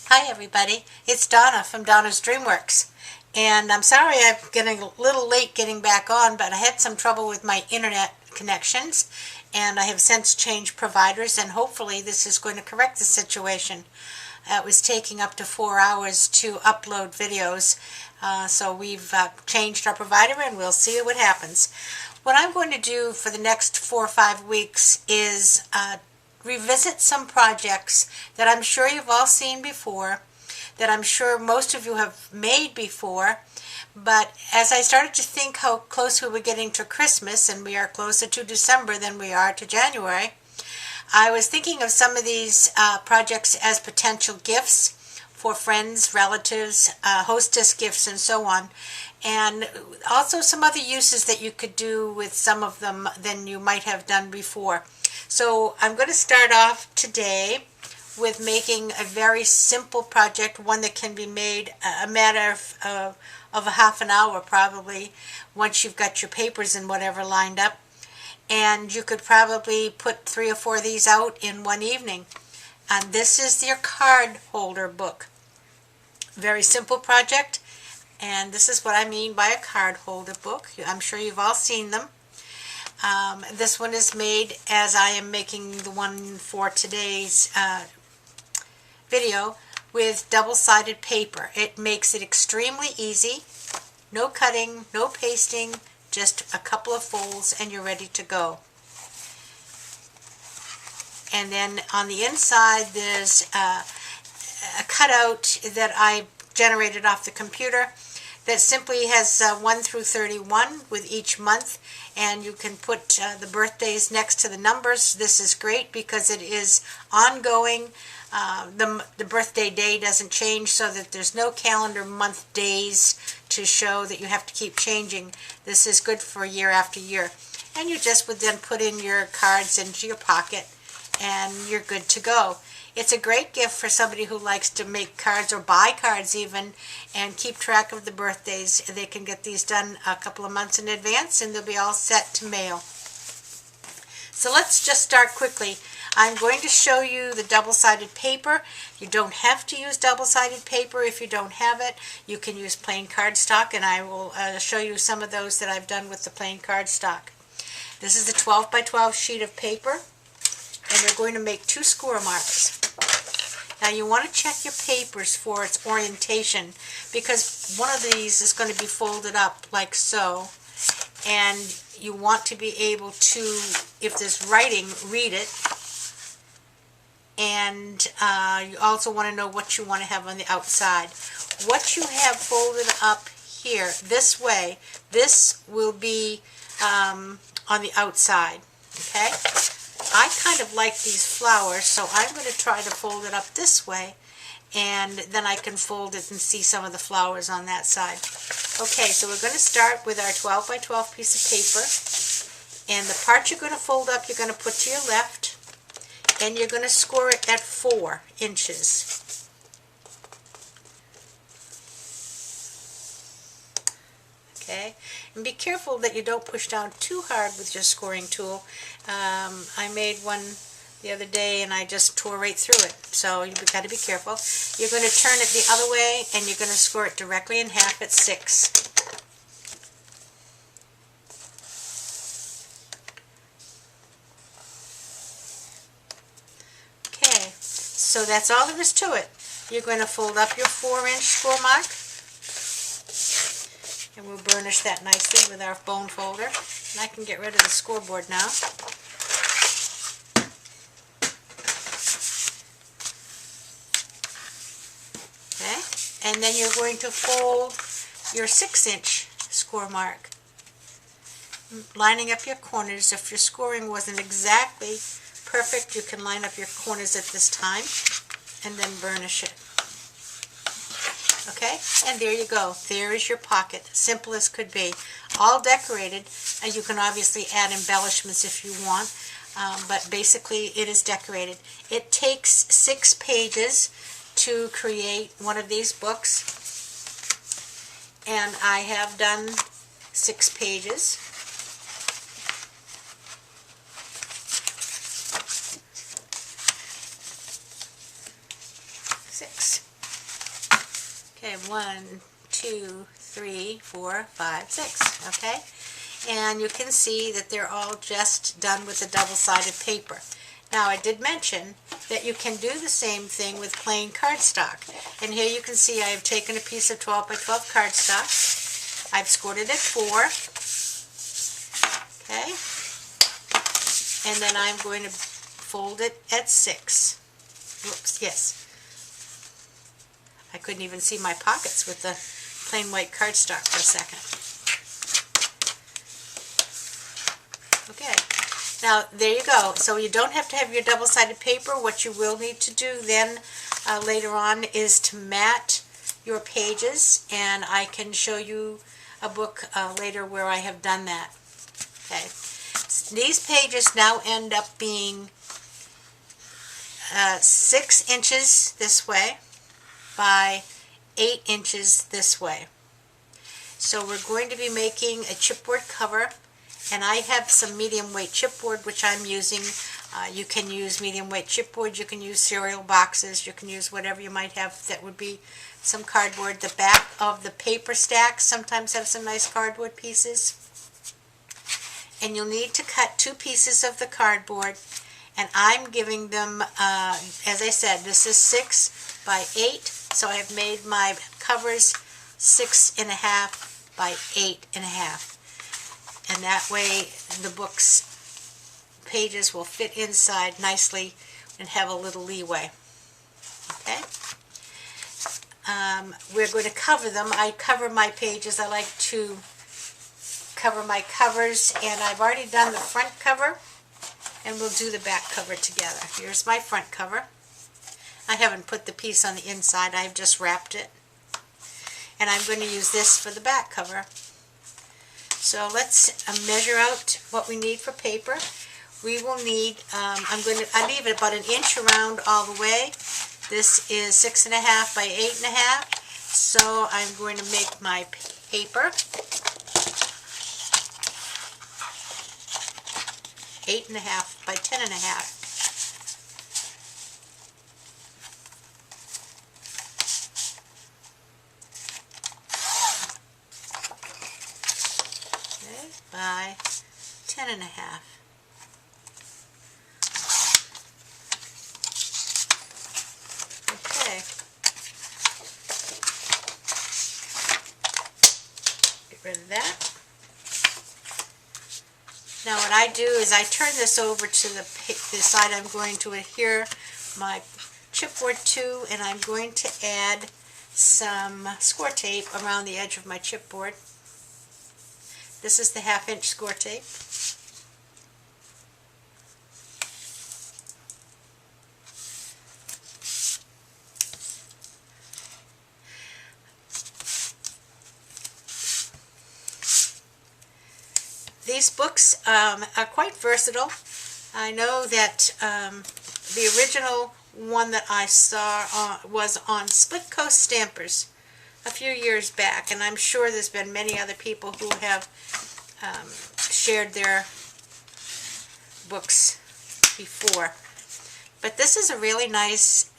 Hi everybody, it's Donna from Donna's Dreamworks, and I'm sorry I'm getting a little late getting back on, but I had some trouble with my internet connections, and I have since changed providers, and hopefully this is going to correct the situation. It was taking up to 4 hours to upload videos, so we've changed our provider and we'll see what happens. What I'm going to do for the next 4 or 5 weeks is revisit some projects that I'm sure you've all seen before, that I'm sure most of you have made before, but as I started to think how close we were getting to Christmas, and we are closer to December than we are to January, I was thinking of some of these projects as potential gifts for friends, relatives, hostess gifts, and so on, and also some other uses that you could do with some of them than you might have done before. So I'm going to start off today with making a very simple project, one that can be made a matter of a half an hour probably, once you've got your papers and whatever lined up. And you could probably put 3 or 4 of these out in one evening. And this is your card holder book. Very simple project, and this is what I mean by a card holder book. I'm sure you've all seen them. This one is made as I am making the one for today's video with double-sided paper. It makes it extremely easy. No cutting, no pasting, just a couple of folds and you're ready to go. And then on the inside there's a cutout that I generated off the computer that simply has 1 through 31 with each month, and you can put the birthdays next to the numbers. This is great because it is ongoing. The birthday day doesn't change, so that there's no calendar month days to show that you have to keep changing. This is good for year after year. And you just would then put in your cards into your pocket and you're good to go. It's a great gift for somebody who likes to make cards or buy cards even and keep track of the birthdays. They can get these done a couple of months in advance and they'll be all set to mail. So let's just start quickly. I'm going to show you the double-sided paper. You don't have to use double-sided paper if you don't have it. You can use plain cardstock, and I will show you some of those that I've done with the plain cardstock. This is a 12 by 12 sheet of paper, and we're going to make 2 score marks. Now you want to check your papers for its orientation, because one of these is going to be folded up like so, and you want to be able to, if there's writing, read it. And you also want to know what you want to have on the outside. What you have folded up here this way, this will be on the outside. Okay? I kind of like these flowers, so I'm going to try to fold it up this way, and then I can fold it and see some of the flowers on that side. Okay, so we're going to start with our 12 by 12 piece of paper, and the part you're going to fold up you're going to put to your left, and you're going to score it at 4 inches. Okay, and be careful that you don't push down too hard with your scoring tool. I made one the other day and I just tore right through it, so you've got to be careful. You're going to turn it the other way and you're going to score it directly in half at 6. Okay, so that's all there is to it. You're going to fold up your 4-inch score mark, and we'll burnish that nicely with our bone folder. And I can get rid of the scoreboard now. Okay, and then you're going to fold your 6-inch score mark, lining up your corners. If your scoring wasn't exactly perfect, you can line up your corners at this time and then burnish it. Okay, and there you go. There is your pocket. Simple as could be. All decorated, and you can obviously add embellishments if you want, but basically it is decorated. It takes 6 pages to create one of these books, and I have done 6 pages. Okay, 1, 2, 3, 4, 5, 6. Okay, and you can see that they're all just done with the double-sided paper. Now, I did mention that you can do the same thing with plain cardstock. And here you can see I have taken a piece of 12 by 12 cardstock. I've scored it at 4. Okay. And then I'm going to fold it at 6. Whoops, yes. I couldn't even see my pockets with the plain white cardstock for a second. Okay. Now, there you go. So you don't have to have your double-sided paper. What you will need to do then later on is to mat your pages, and I can show you a book later where I have done that. Okay. These pages now end up being 6 inches this way by 8 inches this way. So we're going to be making a chipboard cover, and I have some medium weight chipboard which I'm using. You can use medium weight chipboard, you can use cereal boxes, you can use whatever you might have that would be some cardboard. The back of the paper stacks sometimes have some nice cardboard pieces. And you'll need to cut 2 pieces of the cardboard, and I'm giving them, as I said, this is 6 by 8, so I have made my covers 6.5 by 8.5. And that way the book's pages will fit inside nicely and have a little leeway. Okay? We're going to cover them. I cover my pages. I like to cover my covers, and I've already done the front cover, and we'll do the back cover together. Here's my front cover. I haven't put the piece on the inside. I've just wrapped it. And I'm going to use this for the back cover. So let's measure out what we need for paper. We will need, I leave it about 1 inch around all the way. This is 6.5 by 8.5. So I'm going to make my paper 8.5 by 10.5. By 10.5. Okay. Get rid of that. Now what I do is I turn this over to the side I'm going to adhere my chipboard to, and I'm going to add some score tape around the edge of my chipboard. This is the 1/2 inch score tape. These books are quite versatile. I know that the original one that I saw was on Split Coast Stampers a few years back, and I'm sure there's been many other people who have shared their books before. But this is a really nice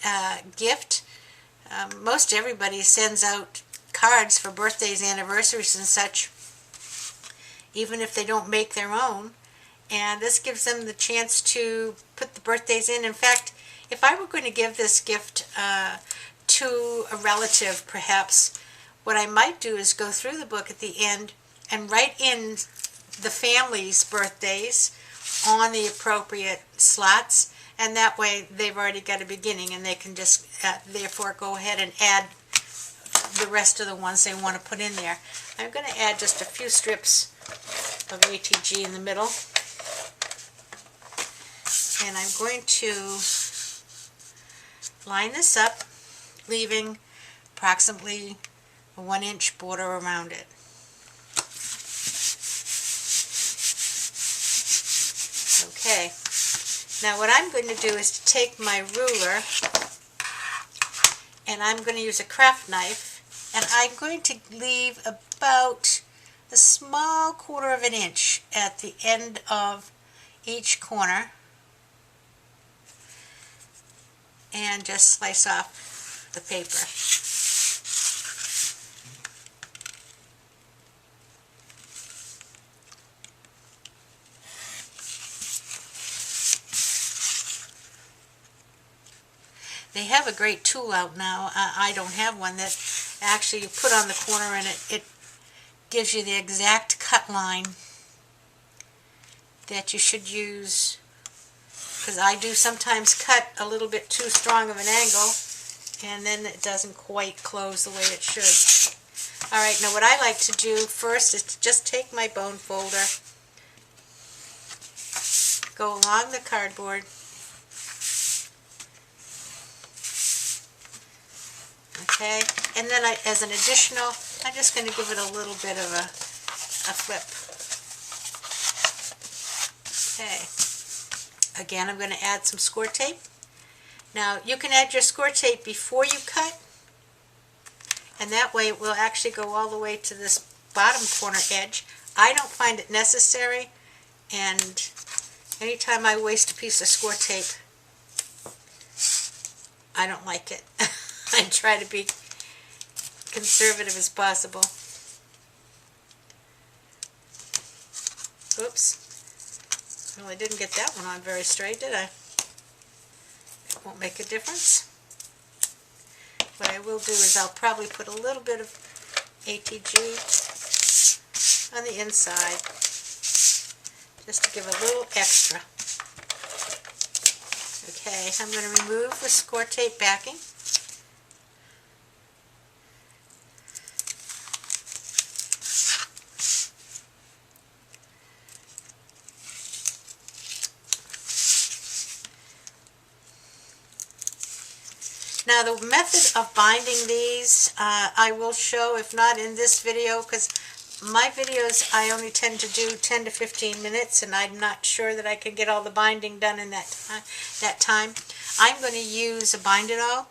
gift. Most everybody sends out cards for birthdays, anniversaries, and such, even if they don't make their own. And this gives them the chance to put the birthdays in. In fact, if I were going to give this gift to a relative, perhaps, what I might do is go through the book at the end and write in the family's birthdays on the appropriate slots, and that way they've already got a beginning, and they can just therefore go ahead and add the rest of the ones they want to put in there. I'm going to add just a few strips of ATG in the middle, and I'm going to line this up, leaving approximately a 1 inch border around it. Okay, now what I'm going to do is to take my ruler, and I'm going to use a craft knife, and I'm going to leave about a small 1/4 inch at the end of each corner, and just slice off the paper. They have a great tool out now. I don't have one that actually you put on the corner and it gives you the exact cut line that you should use, because I do sometimes cut a little bit too strong of an angle and then it doesn't quite close the way it should. Alright, now what I like to do first is to just take my bone folder, go along the cardboard, okay, and then as an additional, I'm just going to give it a little bit of a flip. Okay, again I'm going to add some score tape. Now you can add your score tape before you cut, and that way it will actually go all the way to this bottom corner edge. I don't find it necessary, and anytime I waste a piece of score tape, I don't like it. I try to be conservative as possible. Oops. Well, I didn't get that one on very straight, did I? It won't make a difference. What I will do is I'll probably put a little bit of ATG on the inside, just to give a little extra. Okay, I'm going to remove the score tape backing. Now the method of binding these I will show, if not in this video, because my videos I only tend to do 10 to 15 minutes and I'm not sure that I can get all the binding done in that time. I'm going to use a Bind-It-All.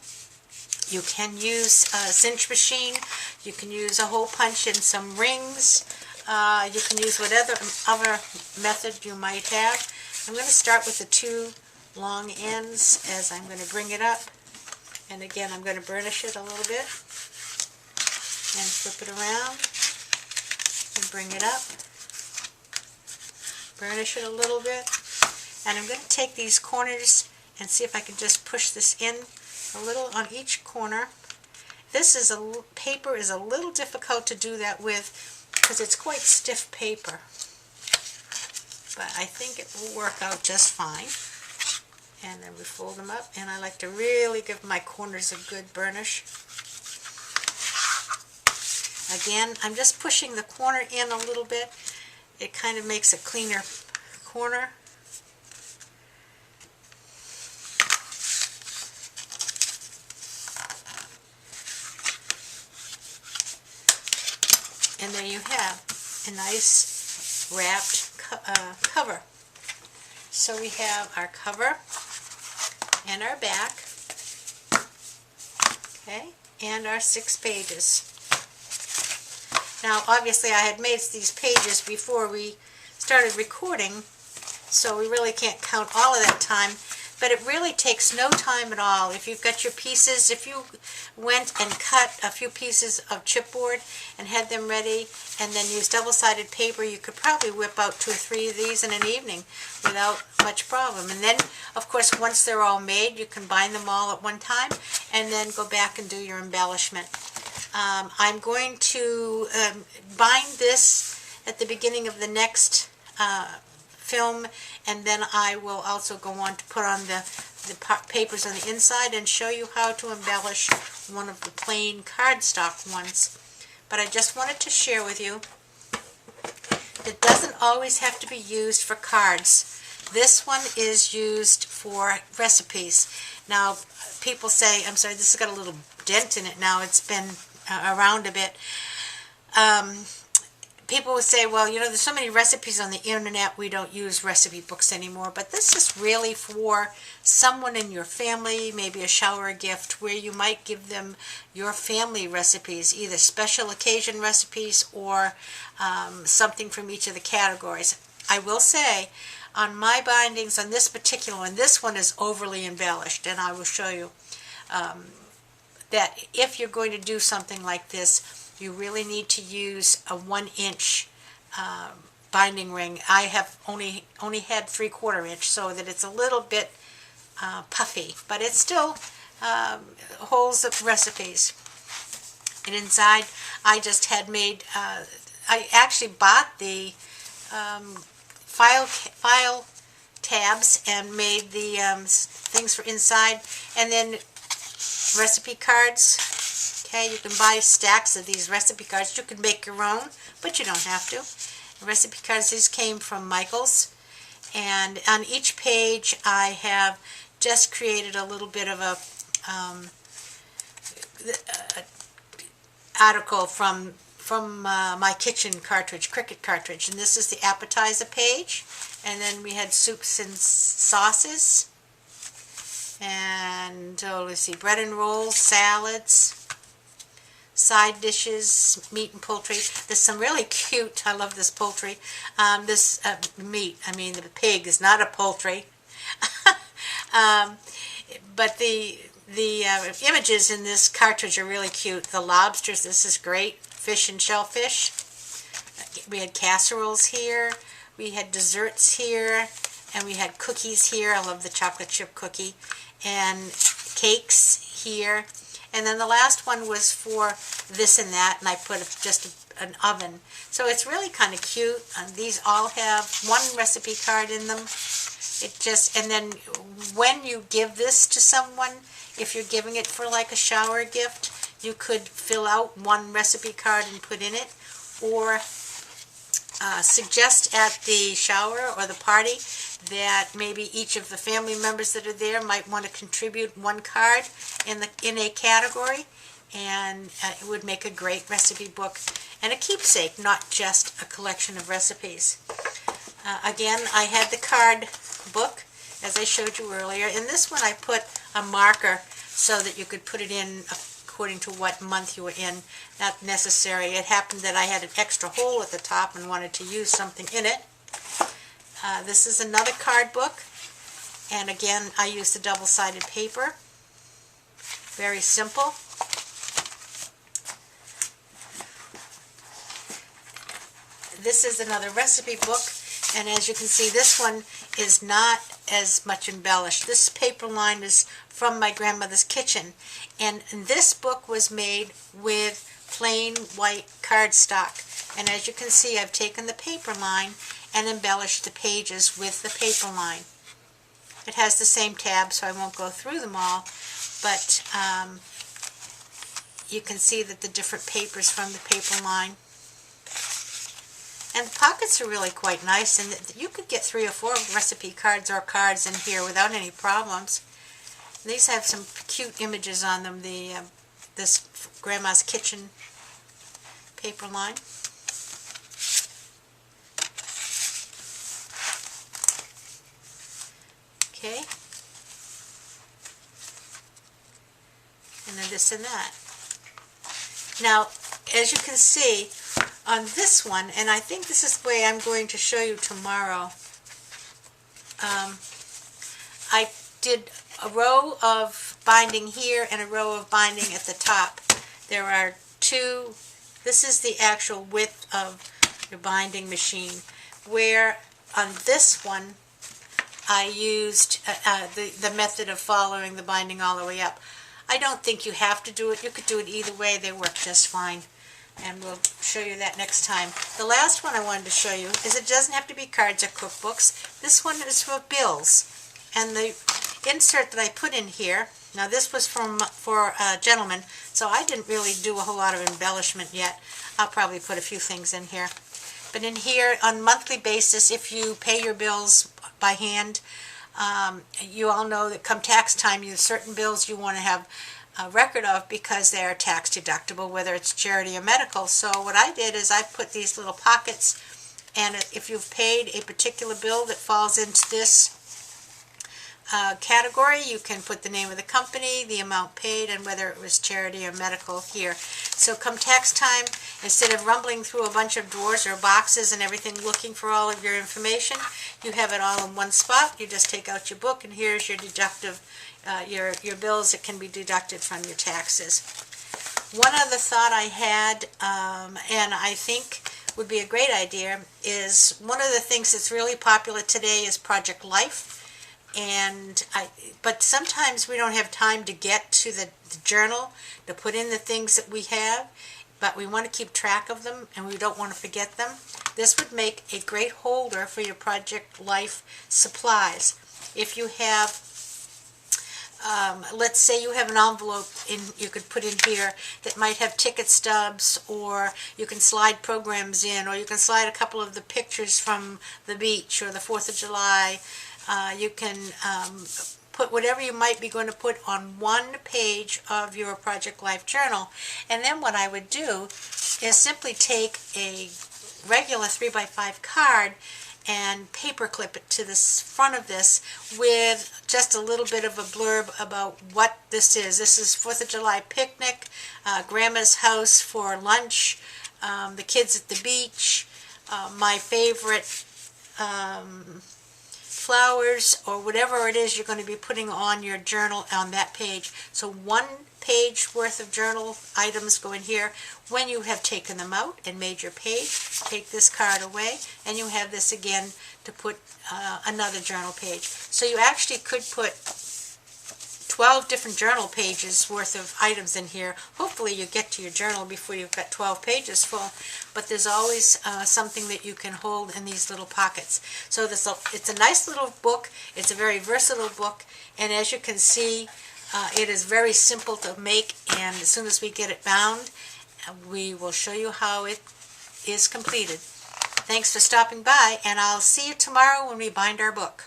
You can use a cinch machine, you can use a hole punch and some rings, you can use whatever other method you might have. I'm going to start with the two long ends as I'm going to bring it up. And again, I'm going to burnish it a little bit and flip it around and bring it up. Burnish it a little bit. And I'm going to take these corners and see if I can just push this in a little on each corner. This paper is a little difficult to do that with because it's quite stiff paper. But I think it will work out just fine. And then we fold them up, and I like to really give my corners a good burnish. Again, I'm just pushing the corner in a little bit. It kind of makes a cleaner corner. And there you have a nice wrapped cover. So we have our cover and our back, okay, and our 6 pages. Now obviously I had made these pages before we started recording, so we really can't count all of that time, but it really takes no time at all. If you've got your pieces, if you went and cut a few pieces of chipboard and had them ready and then used double-sided paper, you could probably whip out 2 or 3 of these in an evening without much problem. And then, of course, once they're all made, you can bind them all at one time and then go back and do your embellishment. I'm going to bind this at the beginning of the next film, and then I will also go on to put on the papers on the inside and show you how to embellish one of the plain cardstock ones. But I just wanted to share with you, it doesn't always have to be used for cards. This one is used for recipes. Now, people say, I'm sorry, this has got a little dent in it now, it's been around a bit. People would say, well, you know, there's so many recipes on the internet, we don't use recipe books anymore. But this is really for someone in your family, maybe a shower gift, where you might give them your family recipes, either special occasion recipes or something from each of the categories. I will say, on my bindings, on this particular one, this one is overly embellished, and I will show you that if you're going to do something like this, you really need to use a 1-inch binding ring. I have only had 3/4 inch, so that it's a little bit puffy, but it's still holes of recipes. And inside, I just had made, I actually bought the file tabs and made the things for inside, and then recipe cards. Okay, you can buy stacks of these recipe cards. You can make your own, but you don't have to. Recipe cards, these came from Michaels, and on each page I have just created a little bit of a article from my kitchen cartridge, Cricut cartridge, and this is the appetizer page, and then we had soups and sauces, and let's see, bread and rolls, salads, side dishes, meat and poultry. There's some really cute, I love this poultry, this meat, I mean the pig is not a poultry, but the images in this cartridge are really cute. The lobsters, this is great. Fish and shellfish. We had casseroles here. We had desserts here. And we had cookies here. I love the chocolate chip cookie. And cakes here. And then the last one was for this and that. And I put just an oven. So it's really kind of cute. These all have one recipe card in them. And then when you give this to someone, if you're giving it for like a shower gift, you could fill out one recipe card and put in it, or suggest at the shower or the party that maybe each of the family members that are there might want to contribute one card in a category, and it would make a great recipe book and a keepsake, not just a collection of recipes. Again, I had the card book, as I showed you earlier. In this one I put a marker so that you could put it in according to what month you were in. Not necessary. It happened that I had an extra hole at the top and wanted to use something in it. This is another card book, and again I used the double-sided paper. Very simple. This is another recipe book, and as you can see, this one is not as much embellished. This paper line is from my grandmother's kitchen, and this book was made with plain white cardstock. And as you can see, I've taken the paper line and embellished the pages with the paper line. It has the same tabs, so I won't go through them all, but you can see that the different papers from the paper line. And the pockets are really quite nice, and you could get 3 or 4 recipe cards or cards in here without any problems. These have some cute images on them, this Grandma's Kitchen paper line. Okay. And then this and that. Now, as you can see, on this one, and I think this is the way I'm going to show you tomorrow, I did a row of binding here and a row of binding at the top. There are 2, this is the actual width of your binding machine, where on this one I used the method of following the binding all the way up. I don't think you have to do it. You could do it either way. They work just fine. And we'll show you that next time. The last one I wanted to show you is it doesn't have to be cards or cookbooks. This one is for bills. And the insert that I put in here, now this was for a gentleman, so I didn't really do a whole lot of embellishment yet. I'll probably put a few things in here. But in here, on a monthly basis, if you pay your bills by hand, you all know that come tax time, you have certain bills you want to have a record of because they are tax deductible, whether it's charity or medical. So what I did is I put these little pockets, and if you've paid a particular bill that falls into this category, you can put the name of the company, the amount paid, and whether it was charity or medical here. So come tax time, instead of rumbling through a bunch of drawers or boxes and everything looking for all of your information, you have it all in one spot. You just take out your book, and here's your deductive, your bills that can be deducted from your taxes. One other thought I had, and I think would be a great idea, is one of the things that's really popular today is Project Life. But sometimes we don't have time to get to the journal to put in the things that we have, but we want to keep track of them and we don't want to forget them. This would make a great holder for your Project Life supplies. If you have, let's say you have an envelope you could put in here that might have ticket stubs, or you can slide programs in, or you can slide a couple of the pictures from the beach or the 4th of July. You can put whatever you might be going to put on one page of your Project Life journal. And then what I would do is simply take a regular 3x5 card and paper clip it to the front of this with just a little bit of a blurb about what this is. This is 4th of July picnic, Grandma's house for lunch, the kids at the beach, my favorite flowers, or whatever it is you're going to be putting on your journal on that page. So 1 page worth of journal items go in here. When you have taken them out and made your page, take this card away, and you have this again to put another journal page. So you actually could put 12 different journal pages worth of items in here. Hopefully you get to your journal before you've got 12 pages full, but there's always something that you can hold in these little pockets. So it's a nice little book. It's a very versatile book, and as you can see, it is very simple to make, and as soon as we get it bound, we will show you how it is completed. Thanks for stopping by, and I'll see you tomorrow when we bind our book.